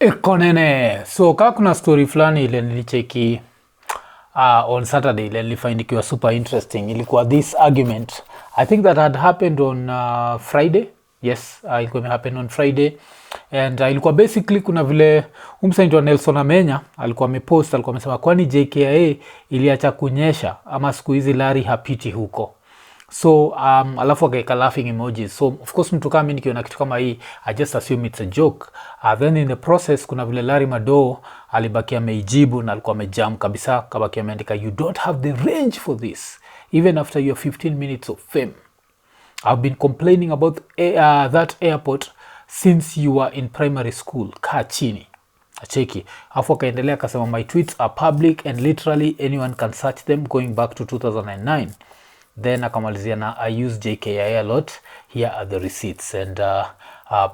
Iko Nini. So kama kuna story fulani ile nilicheki on Saturday ile nilifind ikiwa super interesting. Ilikuwa this argument. I think that had happened on Friday. Yes, ilikuwa happen on Friday. And ilikuwa basically kuna vile umsaintwa Nelson Amenya alikuwa amepost, alikuwa amesema kwani JKIA iliacha kunyesha ama siku hizi Larry hapiti huko. So alafu akaeka laughing emojis. So of course mtu kama mimi nikiona kitu kama hii I just assume it's a joke. Then in the process kuna vile Larry Madowo alibaki ameijibu na alikuwa amejam kabisa, kabaki ameandika you don't have the range for this even after your 15 minutes of fame. I've been complaining about that airport since you were in primary school. Kaa chini. Acheki. Afu akaendelea akasema my tweets are public and literally anyone can search them going back to 2009. Then akamalizia na I use JKIA a lot. Here are the receipts. And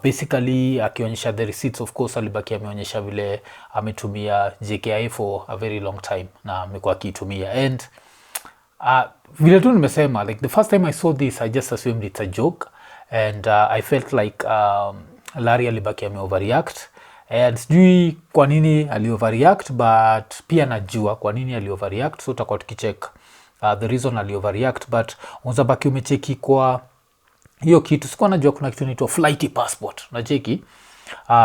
basically akionyesha the receipts, of course alibaki ameonyesha vile ametumia JKIA for a very long time na amekuwa akitumia. And vile tu nimesema, like the first time I saw this I just assumed it's a joke. And I felt like Larry alibaki overreact. And sijui kwa nini overreact, but pia najua kwa nini overreact. So tutakuwa tukicheck the reason overreact, but unzabaki umecheki kwa hiyo kitu. Sikuwa najua kuna kitu inaitwa flight passport. Unacheki?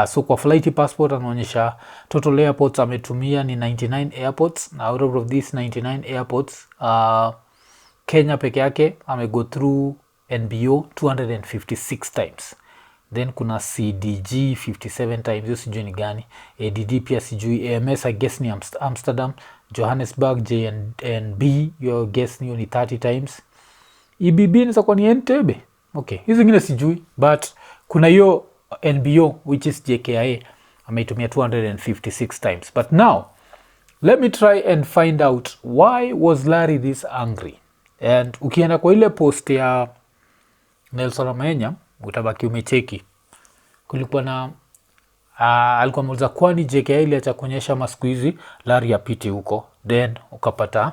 So kwa flight passport anaonyesha total airports ametumia ni 99 airports. Na out of these 99 airports, Kenya peke yake go through NBO 256 times. Then kuna CDG 57 times, hiyo sijui ni gani. ADD pia sijui. AMS I guess ni Amsterdam. Johannesburg, JNB, your guess ni 30 times. EBB inaweza kuwa ni Entebbe. Okay, hizi zingine sijui, but kuna hiyo NBO which is JKIA ameitumia 256 times. But now let me try and find out why was Larry this angry. And ukienda kwa ile post ya Nelson Amenya utabaki umecheki. Kulikuwa na alikuwa muuliza kwani JKIA iliacha kuonyesha masiku hizi Larry apiti huko. Then ukapata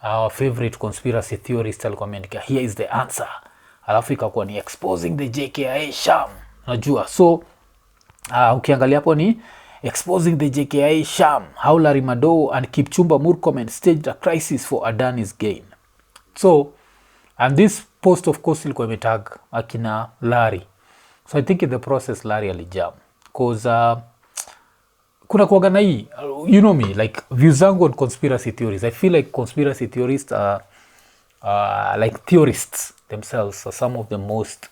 our favorite conspiracy theorist alikuwa ameandika here is the answer. Alafu ikakuwa ni exposing the JKIA sham. Unajua, so ukiangalia hapo ni exposing the JKIA sham, how Larry Madowo and Kipchumba Murkomen staged a crisis for Adani's gain. So and this post of course ilikuwa imetag akina Larry. So I think in the process Larry alijam because kuna kuwaga na hii, you know me, like views zangu on conspiracy theories. I feel like conspiracy theorists are like theorists themselves are some of the most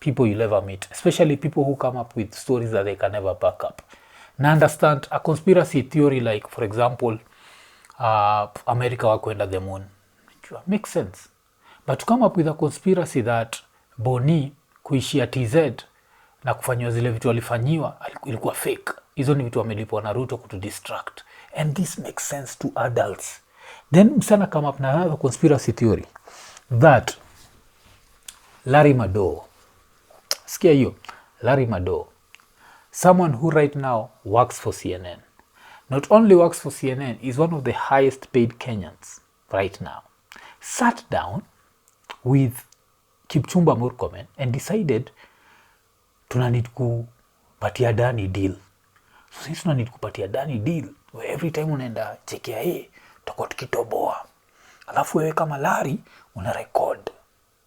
people you'll ever meet, especially people who come up with stories that they can never back up. Na understand a conspiracy theory like for example America wakwenda the moon, makes sense. But to come up with a conspiracy that Boni kuishia TZ na kufanywa zile vitu walifanyiwa ilikuwa fake, hizo ni vitu wamelipwa na Ruto kutu distract, and this makes sense to adults. Then msana come up na another conspiracy theory that Larry Madowo, sikia hiyo, Larry Madowo, someone who right now works for CNN, not only works for CNN, is one of the highest paid Kenyans right now, sat down with Kipchumba Murkomen and decided tuna need kupatia Dani deal. So sisi tuna need kupatia Dani deal where every time unaenda JKIA tutakuwa tukitoboa. Alafu wewe kama Larry una record.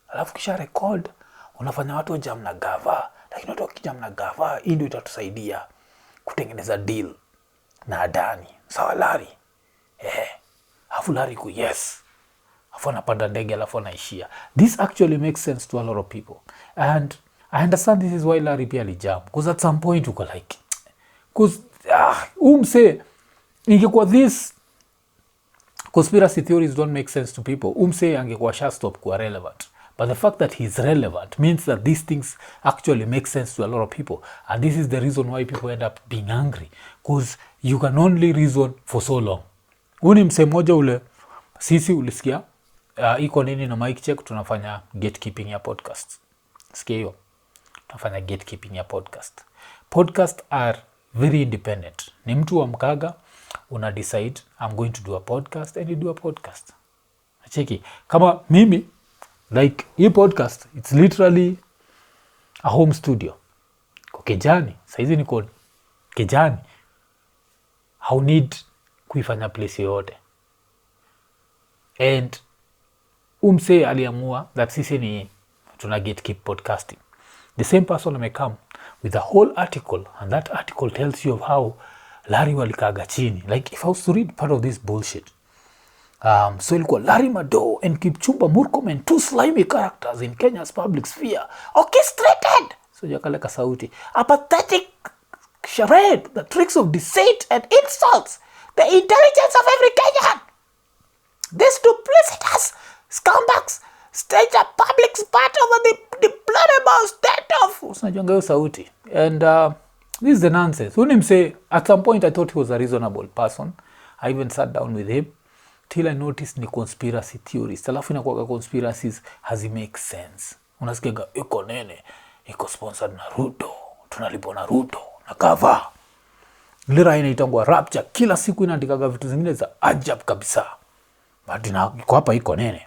Alafu kisha record unafanya watu jam na gava. Lakini watu wakijam na gava hii ndio itatusaidia kutengeneza deal na Dani. Sawa Larry? Alafu Larry ku yes. Alafu anapanda ndege alafu anaishia. This actually makes sense to a lot of people. And I understand this is why Larry pia alijam. Because at some point uko like, because umse ingekuwa this conspiracy theories don't make sense to people, umse angekuwa sha stop kuwa relevant. But the fact that he's relevant means that these things actually make sense to a lot of people. And this is the reason why people end up being angry. Because you can only reason for so long. Uni mse moja ule, sisi ulisikia, Iko Nini na mic check tunafanya gatekeeping ya podcast. Sikia hiyo. Tunafanya gatekeeping ya podcast. Podcast are very independent. Ni mtu wa mkaga, una decide I'm going to do a podcast and you do a podcast. Cheki. Kama mimi, like hii podcast, it's literally a home studio. Kwa Kejani, saizi niko kijani, how need kuifanya place yote. And umse aliamua that sisi ni tuna keep podcasting. The same person may come with a whole article, and that article tells you of how Larry walikaga chini. Like if I was to read part of this bullshit, so ilikuwa Larry Madowo and Kipchumba Murkomen, 2 slimy characters in Kenya's public sphere, orchestrated. So jakaleka sauti, a pathetic charade, the tricks of deceit and insults, the intelligence of every Kenyan. This duplicitous scumbags stage a public spat over the deplorable state of... Unajonga sauti. And this is the nonsense. When him say, at some point I thought he was a reasonable person. I even sat down with him till I noticed ni conspiracy theories. Alafu inakuwa conspiracies hazi make sense. Unasikia Iko Nini iko sponsored na Ruto, tunalipo na Ruto na cover. Lira inaitangwa RAPCHA, kila siku inaandikaga vitu zingine za ajabu kabisa. But iko hapa Iko Nini.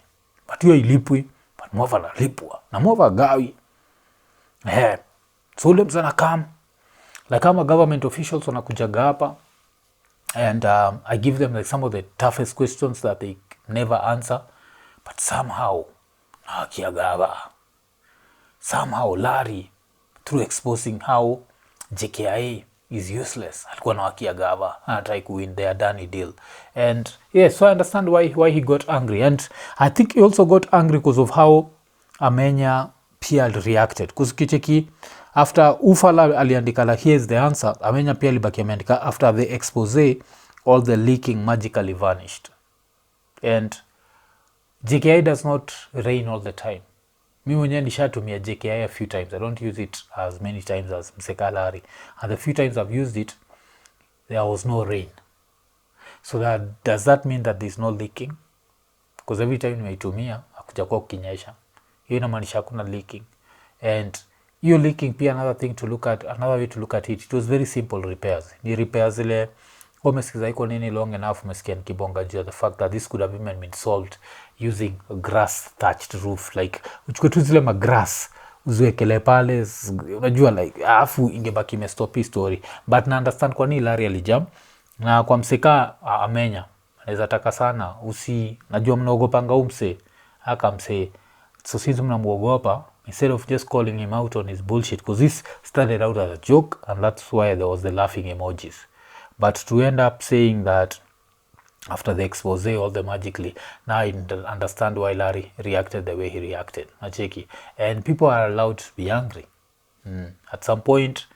But hiyo ilipwi, but mwava nalipwa na mwava gawi. So ule mzana come, like kama government officials wanakujaga hapa, and I give them like some of the toughest questions that they never answer, but somehow Larry, through exposing how JKIA is useless, alikuwa na wakiagava, anatry to win their Danny deal. And yes, so I understand why he got angry. And I think he also got angry because of how Amenya pia reacted. Because kicheki, after Ufala aliandika like here's the answer, Amenya pia libaki ameandika after the expose, all the leaking magically vanished. And JKI does not rain all the time. Mimi mwenyewe nishatumia JKI a few times. I don't use it as many times as Mseka Larry. And the few times I've used it, there was no rain. So does that mean that there's no leaking? Because every time nimeitumia hakujakuwa kukinyesha. Hiyo inamaanisha hakuna leaking. And hiyo leaking pia another way to look at it, it was very simple repairs. Ni repairs ile umesikiza Iko Nini long enough, umesikia nikibonga juu the fact that this could have even been solved using a grass thatched roof. Like uchukue tu zile magrass uziwekele pale, unajua like afu ingebaki imestop story. But na understand kwa nini Larry alijam. Na kwa Mseka Amenya anaweza taka sana najua mnaogopanga umse akamse. So since mnamuogopa, instead of just calling him out on his bullshit, because this started out as a joke, and that's why there was the laughing emojis. But to end up saying that after the expose, all the magically, now I understand why Larry reacted the way he reacted. Nacheki. And people are allowed to be angry. At some point,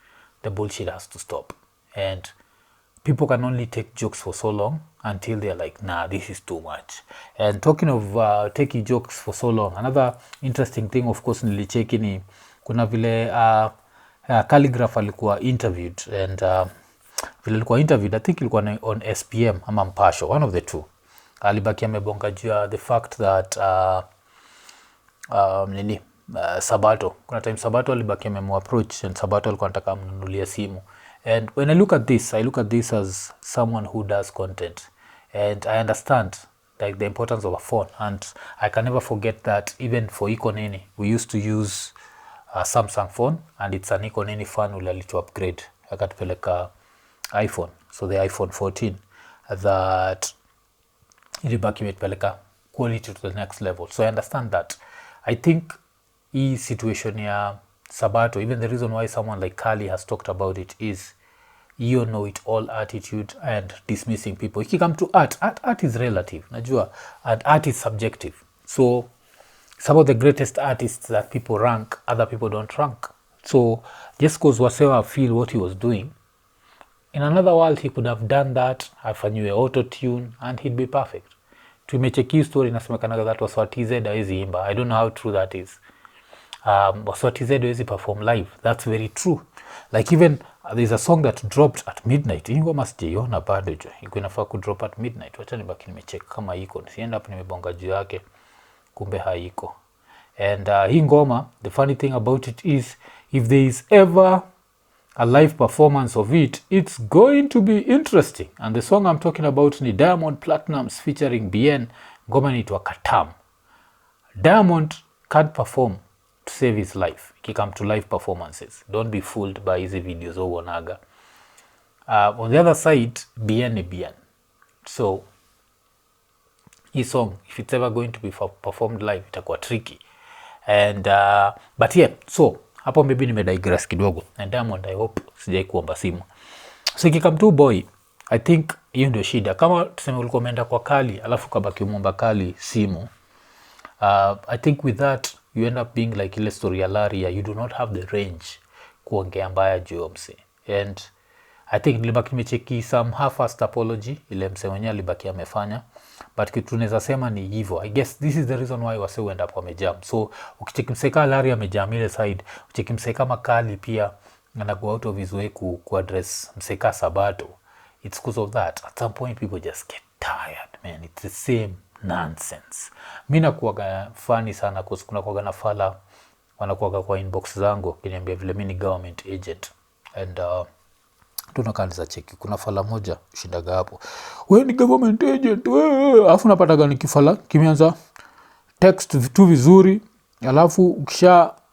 the bullshit has to stop. And people can only take jokes for so long until they're like, nah, this is too much. And talking of taking jokes for so long, another interesting thing, of course, nilicheki ni kuna vile calligraph alikuwa interviewed, and vile alikuwa interviewed, I think ilikuwa on SPM ama Mpasho, one of the two. Alibaki amebonga juu the fact that Sabato, kuna time Sabato alibaki amemapproach, and Sabato alikuwa anataka mnunulie simu. And when I look at this as someone who does content, and I understand like the importance of a phone, and I can never forget that even for Iko Nini, we used to use a Samsung phone, and it's an Iko Nini fan ule to upgrade akatupeleka iPhone, so the iPhone 14 that ilibaki imetupeleka quality to the next level. So I understand that. I think hii situation ya Sabato, even the reason why someone like Kali has talked about it is you know it all attitude and dismissing people. If you come to art is relative, najua, and art is subjective. So some of the greatest artists that people rank, other people don't rank. So just because whatever feel what he was doing, in another world he could have done that, afanywe auto-tune, and he'd be perfect. Tumecheki story nasemekanaga that was what TZ hawezi imba. I don't know how true that is. So TZ hawezi perform live. That's very true. Like even there's a song that dropped at midnight. Hii ngoma sijaiona bado jo. Iko inafaa ku drop at midnight. Wacha nibaki nimecheck kama iko. Sienda hapo nimebonga juu yake. Kumbe haiko. And hii ngoma, the funny thing about it is if there is ever a live performance of it, it's going to be interesting. And the song I'm talking about ni Diamond Platnumz featuring Bien. Ngoma inaitwa Katam. Diamond can't perform to save his life. He come to live performances. Don't be fooled by hizi videos onaga. On the other side, BN ni BN. So hii song, if it's ever going to be performed live, itakuwa tricky. And but yeah, so hapo maybe nimedigress kidogo. And Diamond, I hope sijai kuomba simu. So ikikam tu boy, I think hiyo ndio shida. Kama tuseme ulikuwa umeenda kwa Kali alafu kabaki umomba Kali simu, I think with that you end up being like ile story ya Laria, you do not have the range kuongea mbaya juu ya mse. And I think nilibaki nimecheki some half-assed apology ile mse mwenyewe alibaki amefanya, but kitu tunaweza sema ni hivyo. I guess this is the reason why wase end up wamejam. So ukicheki mseka Laria amejam ile side, ukicheki mseka Makali pia ana go out of his way ku address mseka Sabato. It's because of that. At some point people just get tired, man. It's the same nonsense. Mimi nakuaga funny sana kwa kuna kuaga na fala wanakuaga kwa inbox zangu kiniambia vile mimi ni government agent. And tunakanza cheki kuna fala moja shindaga hapo, wewe ni government agent wewe, alafu napataga ni kifala kimeanza text tu vizuri, alafu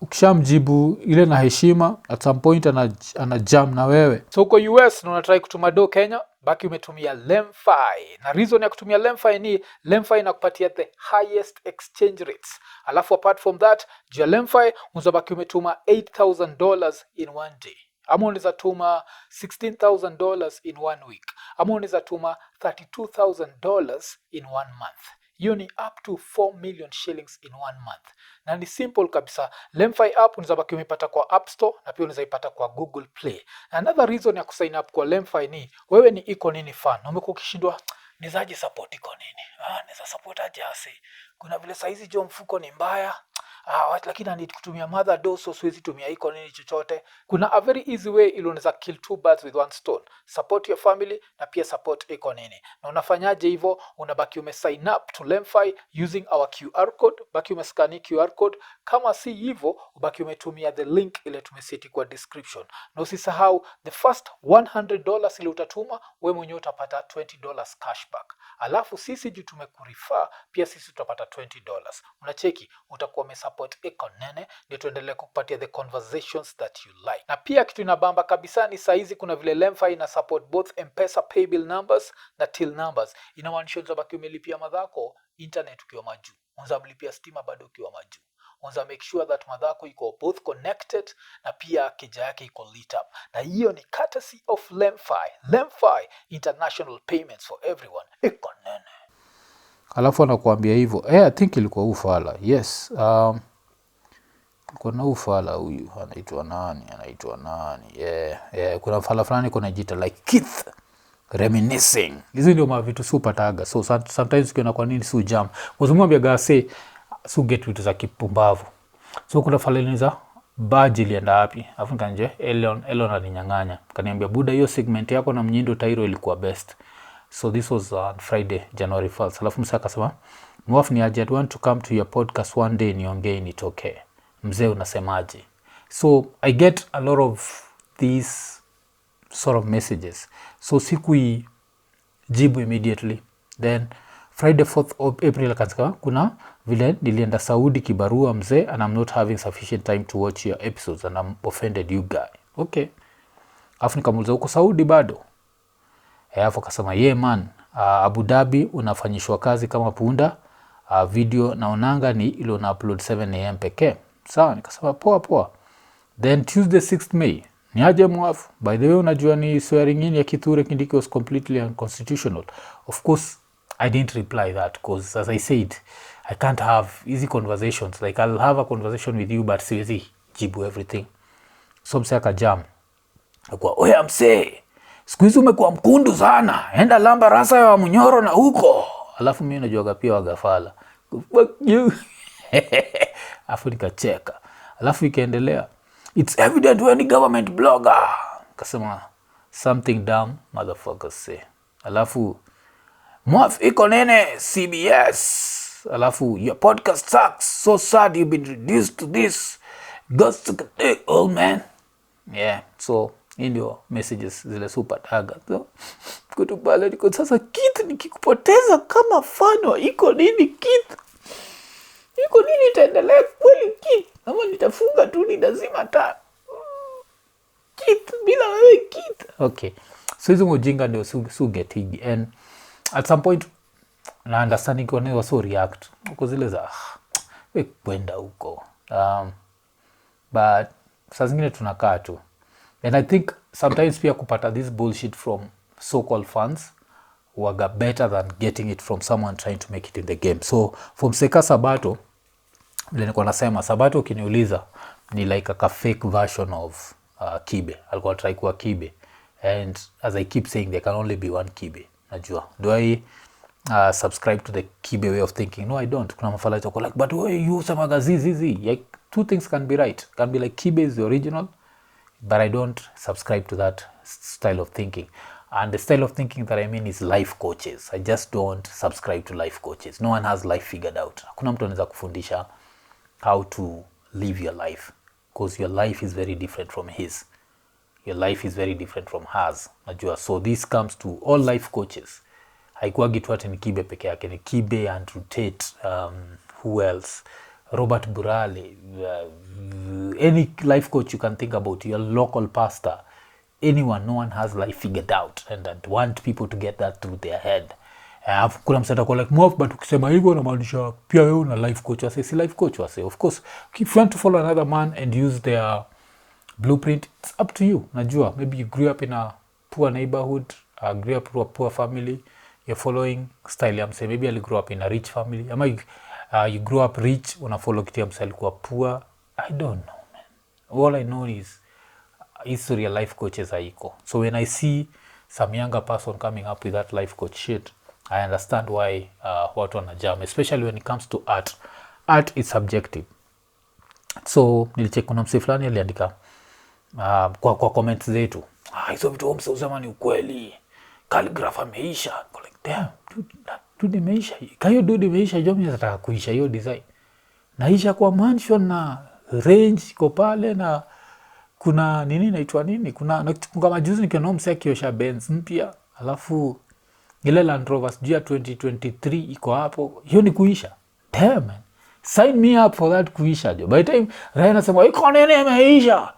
ukishamjibu ile na heshima, at some point ana jam na wewe. So uko US na unatry kutuma do Kenya, baki umetumia LemFi. Na reason ya kutumia LemFi ni LemFi inakupatia the highest exchange rates. Alafu apart from that, juu ya LemFi unabaki umetuma $8,000 in one day. Ama unaweza tuma $16,000 in one week. Ama unaweza tuma $32,000 in one month. Hiyo ni up to 4 million shillings in one month. Na ni simple kabisa. LemFi app unaweza baki umepata kwa App Store na pia unaweza ipata kwa Google Play. Another reason ya kusign up kwa LemFi ni wewe ni Iko Nini fan. Na umekuwa ukishindwa nizaje support Iko Nini. Naweza support aje ase. Kuna vile saizi jo mfuko ni mbaya. Lakini I need kutumia mother dose, so siwezi tumia Iko Nini chochote. Kuna a very easy way ili unaweza kill two birds with one stone. Support your family na pia support Iko Nini. Na unafanyaje hivyo? Unabaki umesign up to LemFi using our QR code. Baki umescan QR code. Kama si hivyo, ubaki umetumia the link ile tumeseti kwa description. Na usisahau the first $100 ile utatuma, wewe mwenyewe utapata $20 cashback. Alafu sisi juu tumekurefer, pia sisi tutapata $20. Unacheki, utakuwa umesupport Iko Nini, ndio tuendelee kukupatia the conversations that you like. Na pia kitu inabamba kabisa ni saizi kuna vile LemFi ina support both M-Pesa paybill numbers na till numbers. Inamaanisha unabaki umelipia madhako internet ukiwa majuu, unaweza mlipia stima bado ukiwa majuu. Unaweza make sure that madhako iko both connected na pia keja yake iko lit up. Na hiyo ni courtesy of LemFi. LemFi, international payments for everyone. Iko Nini. Alafu anakuambia hivyo. I think ilikuwa ufala. Yes. Kuna ufala huyu anaitwa nani? Kuna ufala fulani kuna jita like Keith reminiscing. Hizi ndio mavitu super taga. So sometimes ukiona kwa nini si jam. Wazumwambia gase su get vitu za kipumbavu. So kuna faleni za badge ilienda wapi? Afu kanje Elon alinyang'anya. Kaniambia buda hiyo segment yako na Mnyindo Tairo ilikuwa best. So this was on Friday, January 1st. Alafu msee akasema, "Mwafu ni aje, I want to come to your podcast one day niongee nitokee. Mzee unasemaje?" So I get a lot of these sort of messages. So sikuijibu immediately. Then Friday 4th of April akasema kuna vile nilienda Saudi kibarua mzee and I'm not having sufficient time to watch your episodes and I'm offended you guy. Okay. Afu nikamuuliza uko Saudi bado? Alafu akasema man, Abu Dhabi unafanyishwa kazi kama punda, video naonanga ni ile una upload 7 am pekee. Sawa, nikasema poa. Then Tuesday 6th May, ni aje mwafu? By the way unajua ni swearing in ya Kithure Kindiki was completely unconstitutional. Of course I didn't reply that because as I said I can't have easy conversations. Like I'll have a conversation with you but siwezi jibu everything. So msee akajam. Akwa oya msee, siku hizi umekuwa mkundu sana. Enda lamba rasa ya Munyoro na huko. Alafu mimi najuaga pia wagafala. Fuck you. Alafu nikacheka. Alafu ikaendelea. It's evident we're any government blogger. Kasema something dumb motherfuckers say. Alafu Mwaf Iko Nini CBS. Alafu your podcast sucks. So sad you've been reduced to this. Ghost to the old man. Yeah, so ndio messages zile super taga. So kutubale niko sasa Keith nikikupoteza kama fan wa Iko Nini Keith. Iko Nini itaendelea kweli Keith? Ama nitafunga tu ni lazima ta. Keith bila wewe Keith. Okay. So hizo mojinga ndio su getigi, and at some point na understanding kwa nini waso react uko zile za we kwenda huko, but saa zingine tunakaa tu, and I think sometimes pia kupata this bullshit from so-called fans waga better than getting it from someone trying to make it in the game. So from Seka Sabato, vile niko nasema Sabato ukiniuliza ni like a fake version of Kibe. Alikuwa try kuwa Kibe, and as I keep saying there can only be one Kibe. Najua do I subscribe to the Kibe way of thinking? No, I don't. Kuna mafala chako like, but you semaga zizi, like two things can be right. Can be like Kibe is the original, but I don't subscribe to that style of thinking. And the style of thinking that I mean is life coaches. I just don't subscribe to life coaches. No one has life figured out. Hakuna mtu anaweza kufundisha how to live your life, because your life is very different from his. Your life is very different from hers. Najua. So this comes to all life coaches. Haikuwagi tu ati ni Kibe peke yake, ni Kibe, Andrew Tate, who else? Robert Burale, any life coach you can think about, your local pastor, anyone. No one has life figured out, and I want people to get that through their head. Kuna msata kwa like mof, but ukisema hivyo unamaanisha pia wewe una life coach. Wase si life coach wase. Of course, if you want to follow another man and use their blueprint, it's up to you. Najua, maybe you grew up in a poor neighborhood, grew up in a poor family, you're following style ya mse. Maybe you grew up in a rich family, ama you grew up rich, una follow kitu ya mse alikuwa poor. I don't know, man. All I know is history ya life coaches haiko. So when I see some younger person coming up with that life coach shit, I understand why watu wanajam, especially when it comes to art. Art is subjective. So nilicheck kuna mse fulani aliandika kwa comments zetu, hizo vitu mse usema ni ukweli, calligraph ameisha. Like damn, dude imeisha. Kayo dude imeisha, jomi nataka kuisha hiyo design. Naisha kwa mansion na range iko pale, na kuna nini naitwa nini, kuna majuzi nikiona mse akiosha Benz mpya, alafu ile Land Rover sijui ya 2023 iko hapo. Hiyo ni kuisha. Damn man, sign me up for that kuisha jo. By the time Ryan anasema iko nini imeisha,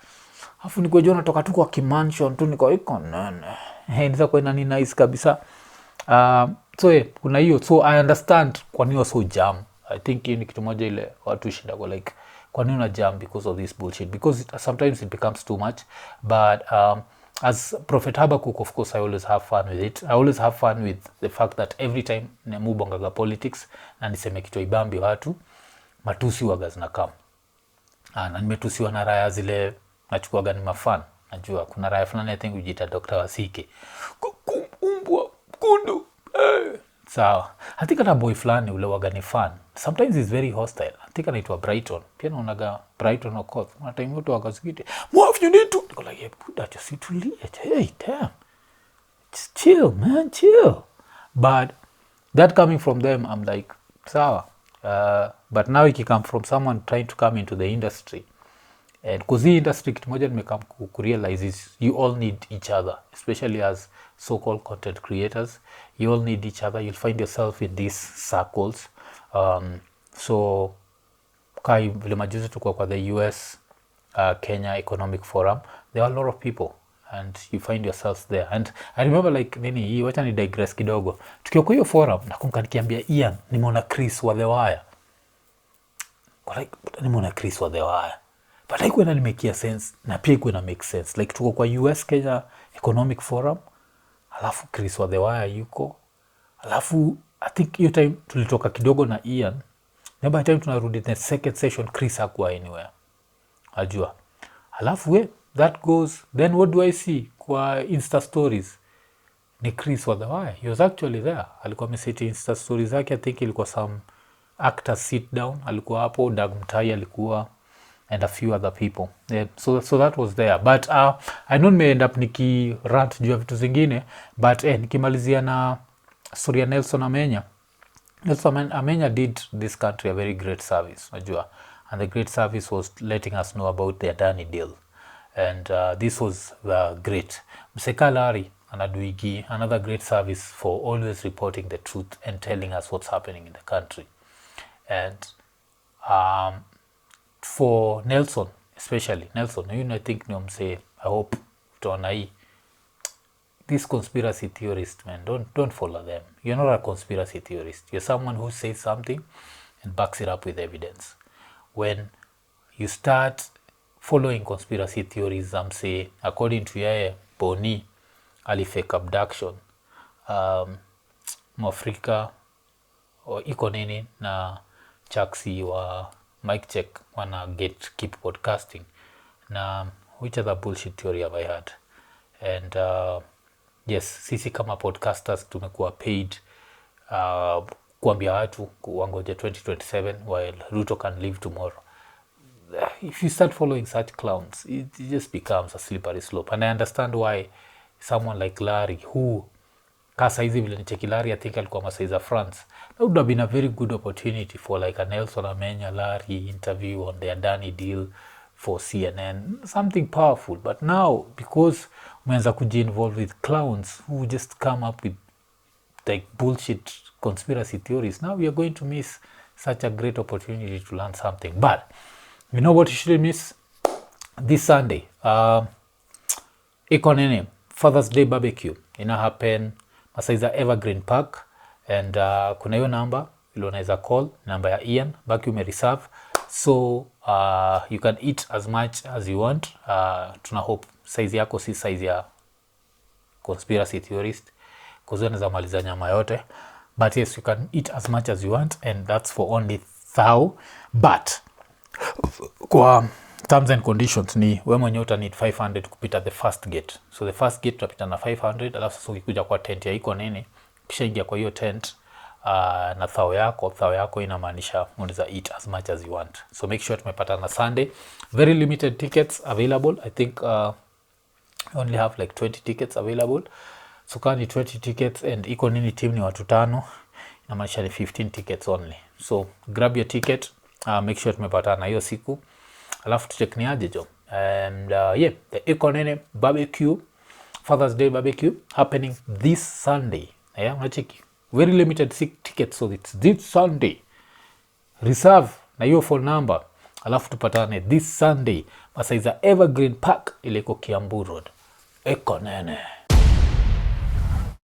alafu niko jona toka tu kwa kimansion tu, niko iko nene niza kwa nani nice kabisa. So kuna hiyo. So I understand kwa nini so jam. I think hiyo ni kitu moja ile watu shinda kwa like, kwa nini una jam because of this bullshit, because sometimes it becomes too much. But as Prophet Habakkuk, of course, I always have fun with it. I always have fun with the fact that every time nemubongaga politics na niseme kitu ibambi watu, matusi waga zinakam. Na nimetusiwa na raya zile nachukuaga ni mafan. Najua kuna raya fulani I think ujita Dr. Wasike, umbwa kundu sawa. Hatika na boy fulani ule waga ni fan. Sometimes it's very hostile. Hatika naitwa Brighton. Pia naonaga Brighton or Court. Kuna time yote wakazikite, Mwaf you need to. Niko like, yeah, buda just situlie. Hey, damn. Just chill, man, chill. But that coming from them, I'm like, sawa. But now it come from someone trying to come into the industry. And because the industry kitu moja nimekam kurealize is you all need each other, especially as so-called content creators. You all need each other. You'll find yourself in these circles. So kai vile majuzi tuko kwa the US Kenya Economic Forum, there are a lot of people and you find yourselves there. And I remember like nini hii, wacha ni digress kidogo. Tukiwa kwa hiyo forum na kumkanikiambia Ian, nimeona Chris wa The Wire. Kwa like nimeona Chris wa The Wire. But haikuwa inanimakia sense, na pia haikuwa ina make sense. Like tuko kwa US Kenya Economic Forum, alafu Chris wa The Wire yuko. Alafu I think hiyo time tulitoka kidogo na Ian. Na by time tunarudi the second session Chris hakuwa anywhere. Ajua. Alafu that goes, then what do I see kwa Insta stories? Ni Chris wa The Wire. He was actually there. Alikuwa ameseti Insta stories zake. I think ilikuwa some actors sit down. Alikuwa hapo, Doug Mtai alikuwa, and a few other people. Yeah, so that was there. But I know me end up niki rant juu ya vitu zingine, but nikimalizia na story ya Nelson Amenya. Nelson Amenya did this country a very great service, unajua. And the great service was letting us know about the Adani deal. And this was great. Mseka Larry anaduigi another great service for always reporting the truth and telling us what's happening in the country. And for Nelson, especially Nelson, you know, I think I hope utaona hii these conspiracy theorists, man, don't follow them. You're not a conspiracy theorist. You're someone who says something and backs it up with evidence. When you start following conspiracy theories, say according to yeye Boni alifake abduction, Mwafrika or Iko Nini na Chaksi wa mic check wana keep podcasting, na which other bullshit theory have I had? And yes, sisi kama podcasters tumekuwa paid kuambia watu wangoje 2027 while Ruto can live tomorrow. If you start following such clowns, it just becomes a slippery slope. And I understand why someone like Larry, who kasa hizi vile nicheki Larry, I think alikuwa masaiza France, that would have been a very good opportunity for like a Nelson Amenya Larry interview on their Danny deal for CNN, something powerful. But now, because umeanza kuji involved with clowns who just come up with like bullshit conspiracy theories, now we are going to miss such a great opportunity to learn something. But you know what you shouldn't miss? This Sunday, Iko Nini Father's Day barbecue ina happen Masaiza Evergreen Park, and kuna hiyo namba ile unaweza call, namba ya Ian, baki umereserve, so you can eat as much as you want. Tuna hope size yako si size ya conspiracy theorist, because unaweza maliza nyama yote, but yes, you can eat as much as you want, and that's for only 1,000. But kwa terms and conditions ni wewe mwenyewe uta need 500 kupita the first gate. So the first gate utapita na 500, alafu sasa ukikuja kwa tent ya Iko Nini, kisha ingia kwa hiyo tent na thao yako inamaanisha unaweza eat as much as you want. So make sure tumepata na Sunday. Very limited tickets available. I think only have like 20 tickets available. So kama ni 20 tickets and Iko Nini team ni watu 5, inamaanisha ni 15 tickets only. So grab your ticket. Make sure tumepata na hiyo siku. Alafu tucheck ni aje jo. And yeah, the Iko Nini barbecue, Father's Day barbecue happening this Sunday. Yeah, unacheki. Very limited tickets, so it's this Sunday. Reserve na hiyo phone number. Alafu tupatane this Sunday Masaiza Evergreen Park ile iko Kiambu Road. Iko Nini.